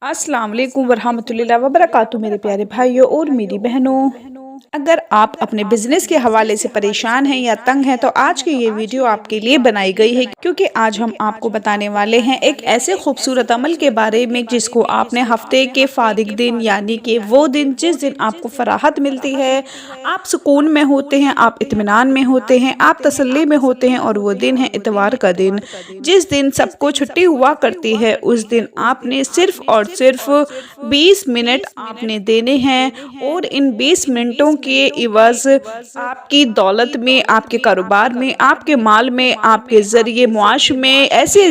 अस्सलाम वालेकुम वरहमतुल्लाहि वबरकातुहू मेरे प्यारे भाइयों और मेरी बहनों। अगर आप अपने बिजनेस के हवाले से परेशान हैं या तंग हैं तो आज की ये वीडियो आपके लिए बनाई गई है, क्योंकि आज हम आपको बताने वाले हैं एक ऐसे खूबसूरत अमल के बारे में जिसको आपने हफ्ते के फारिग दिन, यानी कि वो दिन जिस दिन आपको फराहत मिलती है, आप सुकून में होते हैं, आप इत्मीनान में होते हैं, आप तसल्ली में होते हैं, और वो दिन है इतवार का दिन। जिस दिन सबको छुट्टी हुआ करती है उस दिन आपने सिर्फ और सिर्फ 20 मिनट आपने देने हैं, और इन 20 मिनटों के इवज़ आपकी दौलत में, आपके कारोबार में, आपके माल में, आपके ज़रिए मुआश में ऐसे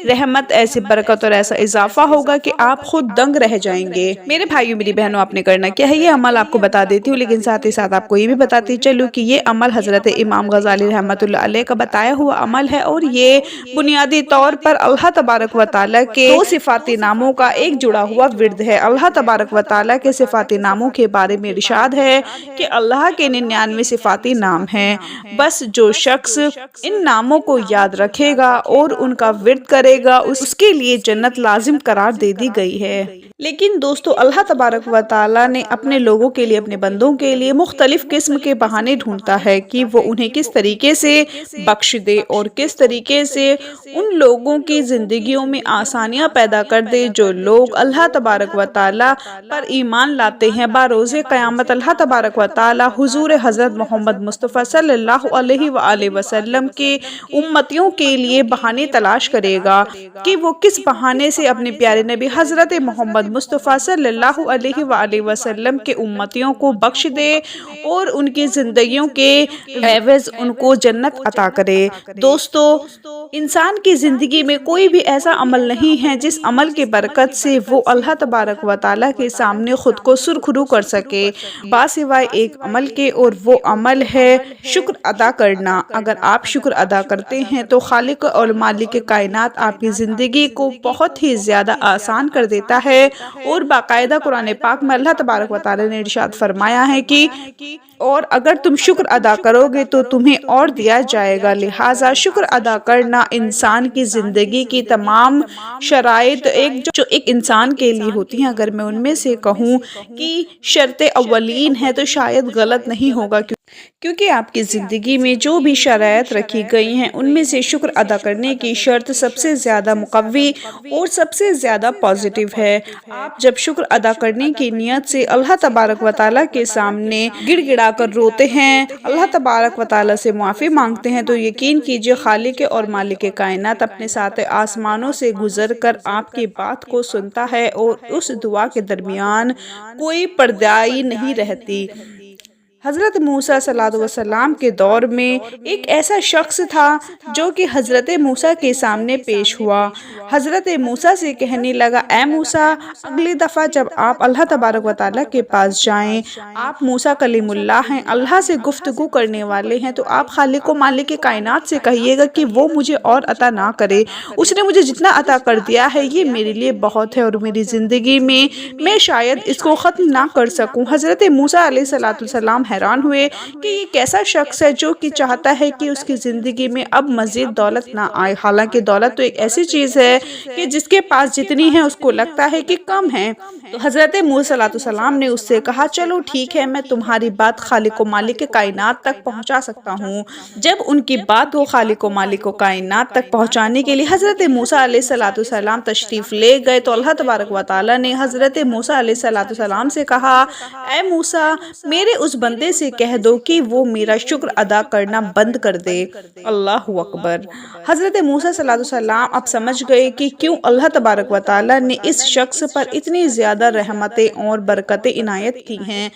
रहमत, ऐसे बरकत और ऐसा इजाफा होगा कि आप खुद दंग रह जाएंगे। मेरे भाइयों मेरी बहनों, आपने करना क्या है ये अमल आपको बता देती हूँ, लेकिन साथ ही साथ आपको ये भी बताती चलूँ कि ये अमल हज़रत इमाम गज़ाली रहमतुल्लाह अलैह का बताया हुआ अमल है, और ये बुनियादी तौर पर अल्लाह तबारक व तआला के दो सिफाती नामों का एक जुड़ा हुआ विर्द है। अल्लाह तबारक व तआला के सिफाती नामों के बारे में इरशाद है कि अल्लाह के 99 सिफाती नाम हैं। बस जो शख्स इन नामों को याद रखेगा और उनका विर्द करेगा उसके लिए जन्नत लाजिम करार दे दी गई है। लेकिन दोस्तों, अल्लाह तबारक व तआला ने अपने लोगों के लिए, अपने बंदों के लिए मुख्तलिफ किस्म के बहाने ढूंढता है कि वो उन्हें किस तरीके से बख्श दे और किस तरीके से उन लोगों की ज़िंदगियों में आसानियाँ पैदा कर दे जो लोग अल्लाह तबारक व तआला पर ईमान लाते हैं। बारोज़े क़यामत अल्लाह तबारक व तआला हुज़ूर हज़रत मोहम्मद मुस्तफ़ा सल्लल्लाहु अलैहि वसल्लम के उम्मतियों के लिए बहाने तलाश करेगा कि वो किस बहाने से अपने प्यारे नबी हज़रत मोहम्मद मुस्तफ़ा सल्लल्लाहु अलैहि वसल्लम के उम्मतियों को बख्श दे और उनकी ज़िंदगियों के एवज़ उनको जन्नत अता करे। दोस्तों, इंसान की ज़िंदगी में कोई भी ऐसा अमल नहीं है जिस अमल के बरकत से वो अल्लाह तबारक व तआला के सामने ख़ुद को सुरखरू कर सके, बासिवाय एक अमल के, और वो अमल है शुक्र अदा करना। अगर आप शुक्र अदा करते हैं तो खालिक और मालिक कायनात आपकी ज़िंदगी को बहुत ही ज़्यादा आसान कर देता है, और बाकायदा कुरान पाक में अल्लाह तबारक व तआला ने इरशाद फरमाया है कि और अगर तुम शुक्र अदा करोगे तो तुम्हें और दिया जाएगा। लिहाजा शुक्र अदा करना इंसान की ज़िंदगी की तमाम शराइत जो एक इंसान के लिए होती हैं, अगर मैं उनमें से कहूँ कि शर्त अव्वलीन है तो शायद गलत नहीं होगा, क्योंकि आपकी ज़िंदगी में जो भी शराइत रखी गई हैं उनमें से शुक्र अदा करने की शर्त सबसे ज़्यादा मुकव्वी और सबसे ज़्यादा पॉजिटिव है। आप जब शुक्र अदा करने की नियत से अल्लाह तबारक व तआला के सामने गिड़गिड़ा कर रोते हैं, अल्लाह तबारक व तआला से माफ़ी मांगते हैं, तो यकीन कीजिए खालिक और मालिक कायनात अपने साथ आसमानों से गुजर कर आपकी बात को सुनता है, और उस दुआ के दरमियान कोई पर्दाई नहीं रहती। हज़रत मूसा सल्लल्लाहु अलैहि वसल्लम के दौर में एक ऐसा शख्स था जो कि हज़रत मूसा के सामने पेश हुआ। हज़रत मूसा से कहने लगा, ए मूसा, अगली दफ़ा जब आप अल्लाह तबारक व तआला के पास जाएं, आप मूसा कलीमुल्लाह हैं, अल्लाह से गुफ्तगू करने वाले हैं, तो आप खालिक व मालिक कायनात से कहिएगा कि वो मुझे और अता ना करे। उसने मुझे जितना अता कर दिया है ये मेरे लिए बहुत है, और मेरी ज़िंदगी में मैं शायद इसको ख़त्म ना कर सकूँ। हज़रत मूसा अलैहिस्सलाम हैरान हुए कि ये कैसा शख्स है जो कि चाहता है कि उसकी ज़िंदगी में अब मज़ीद दौलत ना आए। हालांकि दौलत तो एक ऐसी चीज़ है कि जिसके पास जितनी है उसको लगता है कि कम है। तो हज़रत मूसा अलैहिस्सलाम ने उससे कहा, चलो ठीक है, मैं तुम्हारी बात खालिक व मालिक कायनात तक पहुँचा सकता हूँ। जब उनकी बात को खालिक व मालिक कायनात तक पहुँचाने के लिए हज़रत मूसा अलैहिस्सलाम तशरीफ़ ले गए, तो अल्लाह तबारक व तआला ने हज़रत मूसा अलैहिस्सलाम से कहा, ए मूसा, मेरे उस बंदे से कह दो कि वो मेरा शुक्र अदा करना बंद कर दे। अल्लाहु अकबर। हज़रत मूसा सल्लल्लाहु अलैहि वसल्लम अब समझ गए कि क्यों अल्लाह तबारक व तआला ने इस शख्स पर इतनी ज़्यादा रहमतें और बरकतें इनायत की हैं।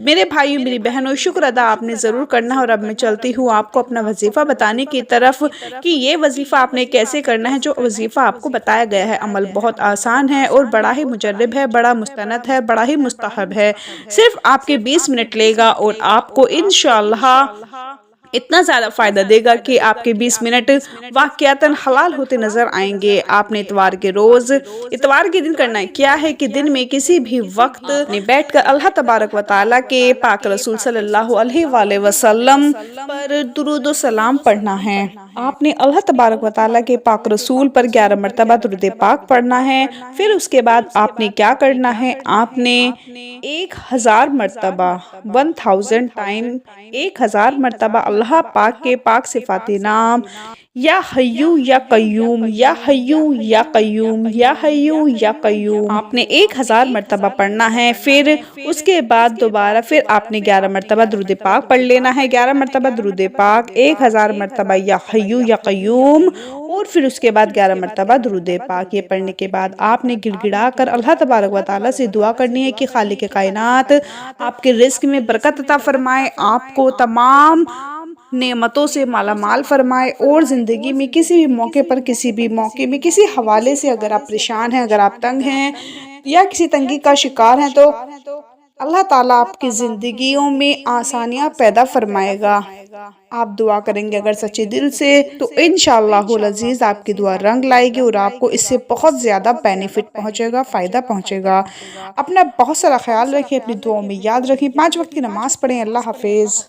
मेरे भाइयों मेरी बहनों, शुक्र अदा आपने ज़रूर करना है। और अब मैं चलती हूँ आपको अपना वजीफ़ा बताने की तरफ कि ये वजीफ़ा आपने कैसे करना है। जो वजीफ़ा आपको बताया गया है, अमल बहुत आसान है और बड़ा ही मुजर्रब है, बड़ा मुस्तनद है, बड़ा ही मुस्तहब है। सिर्फ आपके 20 मिनट लेगा और आपको इंशाअल्लाह इतना ज़्यादा फ़ायदा देगा कि आपके 20 मिनट वाक़यातन हलाल होते नज़र आएंगे। आपने इतवार के रोज़, इतवार के दिन करना है क्या है कि दिन में किसी भी वक्त बैठ कर अल्लाह तबारक व तआला के पाक रसूल सल्लल्लाहु अलैहि वसल्लम पर दुरूद व सलाम पढ़ना है। آپ نے اللہ تبارک و تعالیٰ کے پاک رسول پر 11 مرتبہ درود پاک پڑھنا ہے۔ پھر اس کے بعد آپ نے کیا کرنا ہے، آپ نے 1000 مرتبہ 1000 ٹائم 1000 مرتبہ اللہ پاک کے پاک صفات نام یا حیو یا قیوم یا حیو یا قیوم یا حیو یا قیوم آپ نے 1000 مرتبہ پڑھنا ہے۔ پھر اس کے بعد دوبارہ پھر آپ نے 11 مرتبہ درود پاک پڑھ لینا ہے، 11 مرتبہ درود پاک، 1000 مرتبہ یا حیو یا قیوم، اور پھر اس کے بعد 11 مرتبہ درود پاک۔ یہ پڑھنے کے بعد آپ نے گڑ گڑا کر اللہ تبارک و تعالیٰ سے دعا کرنی ہے کہ خالق کائنات آپ کے رزق میں برکت عطا فرمائے، آپ کو تمام نعمتوں سے مالا مال فرمائے، اور زندگی میں کسی بھی موقع پر کسی بھی موقع میں کسی حوالے سے اگر آپ پریشان ہیں، اگر آپ تنگ ہیں یا کسی تنگی کا شکار ہیں تو اللہ تعالیٰ آپ کی زندگیوں میں آسانیاں پیدا فرمائے گا۔ آپ دعا کریں گے اگر سچے دل سے تو انشاءاللہ العزیز آپ کی دعا رنگ لائے گی اور آپ کو اس سے بہت زیادہ بینیفٹ پہنچے گا، فائدہ پہنچے گا۔ اپنا بہت سارا خیال رکھیں، اپنی دعاؤں میں یاد رکھیں، 5 وقت کی نماز پڑھیں۔ اللہ حافظ۔